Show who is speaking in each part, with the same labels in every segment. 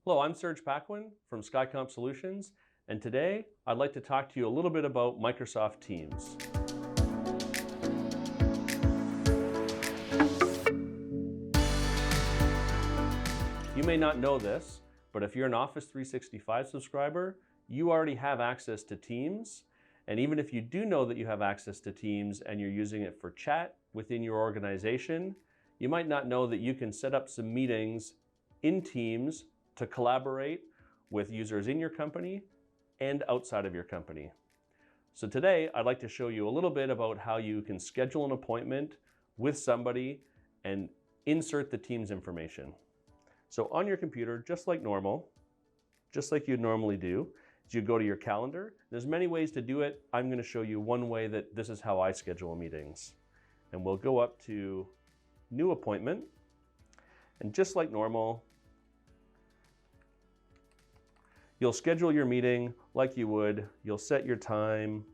Speaker 1: Hello, I'm Serge from Skycomp Solutions, and today I'd like to talk to you a little bit about Microsoft Teams. You may not know this, but if you're an Office 365 subscriber, you already have access to Teams. And even if you do know that you have access to Teams and you're using it for chat within your organization, you might not know that you can set up some meetings in Teams to collaborate with users in your company and outside of your company. So today, I'd like to show you a little bit about how you can schedule an appointment with somebody and insert the Teams information. So on your computer, just like normal, just like you'd normally do, is you go to your calendar. There's many ways to do it. I'm going to show you one way that this is how I schedule meetings. And we'll go up to New Appointment. And just like normal, you'll schedule your meeting like you would. You'll set your time,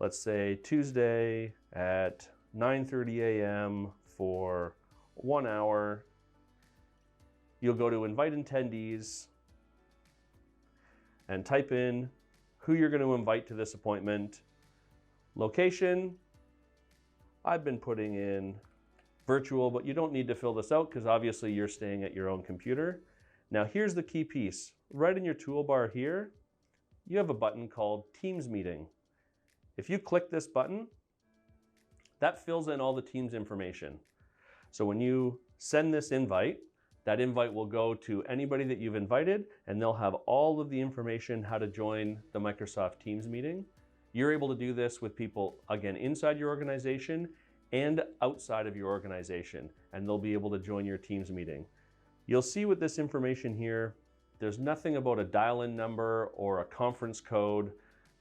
Speaker 1: let's say Tuesday at 9:30 a.m. for 1 hour. You'll go to Invite Attendees and type in who you're going to invite to this appointment. Location, I've been putting in virtual, but you don't need to fill this out because obviously you're staying at your own computer. Now here's the key piece. Right in your toolbar here, you have a button called Teams Meeting. If you click this button, that fills in all the Teams information. So when you send this invite, that invite will go to anybody that you've invited, and they'll have all of the information how to join the Microsoft Teams meeting. You're able to do this with people, again, inside your organization and outside of your organization, and they'll be able to join your Teams meeting. You'll see with this information here, there's nothing about a dial-in number or a conference code.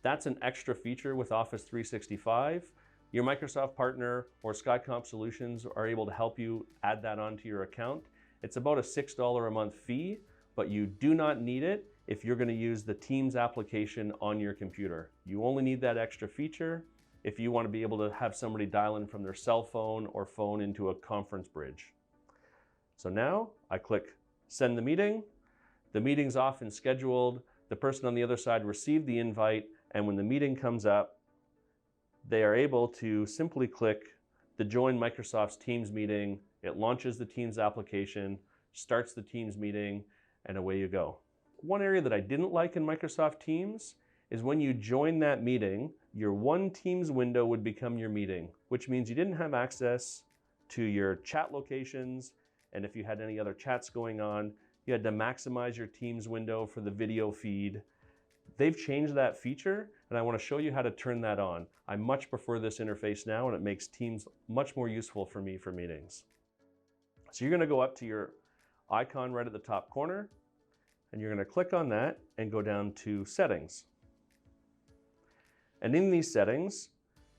Speaker 1: That's an extra feature with Office 365. Your Microsoft partner or Skycomp Solutions are able to help you add that onto your account. It's about a $6 a month fee, but you do not need it if you're going to use the Teams application on your computer. You only need that extra feature if you want to be able to have somebody dial in from their cell phone or phone into a conference bridge. So now I click Send the Meeting. The meeting's off and scheduled. The person on the other side received the invite, and when the meeting comes up, they are able to simply click the Join Microsoft's Teams meeting. It launches the Teams application, starts the Teams meeting, and away you go. One area that I didn't like in Microsoft Teams is when you join that meeting, your one Teams window would become your meeting, which means you didn't have access to your chat locations, and if you had any other chats going on, you had to maximize your Teams window for the video feed. They've changed that feature, and I want to show you how to turn that on. I much prefer this interface now, and it makes Teams much more useful for me for meetings. So you're going to go up to your icon right at the top corner, and you're going to click on that and go down to Settings. And in these settings,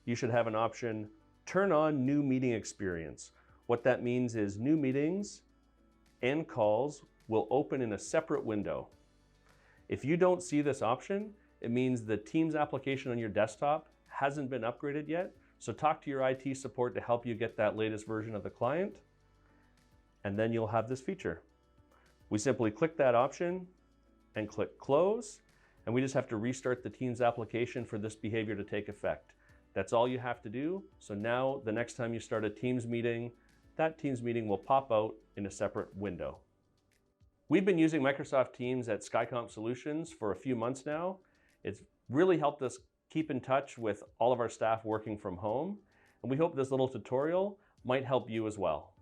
Speaker 1: you should have an option, Turn on New Meeting Experience. What that means is new meetings and calls will open in a separate window. If you don't see this option, it means the Teams application on your desktop hasn't been upgraded yet. So talk to your IT support to help you get that latest version of the client, and then you'll have this feature. We simply click that option and click Close, and we just have to restart the Teams application for this behavior to take effect. That's all you have to do. So now the next time you start a Teams meeting, that Teams meeting will pop out in a separate window. We've been using Microsoft Teams at Skycomp Solutions for a few months now. It's really helped us keep in touch with all of our staff working from home, and we hope this little tutorial might help you as well.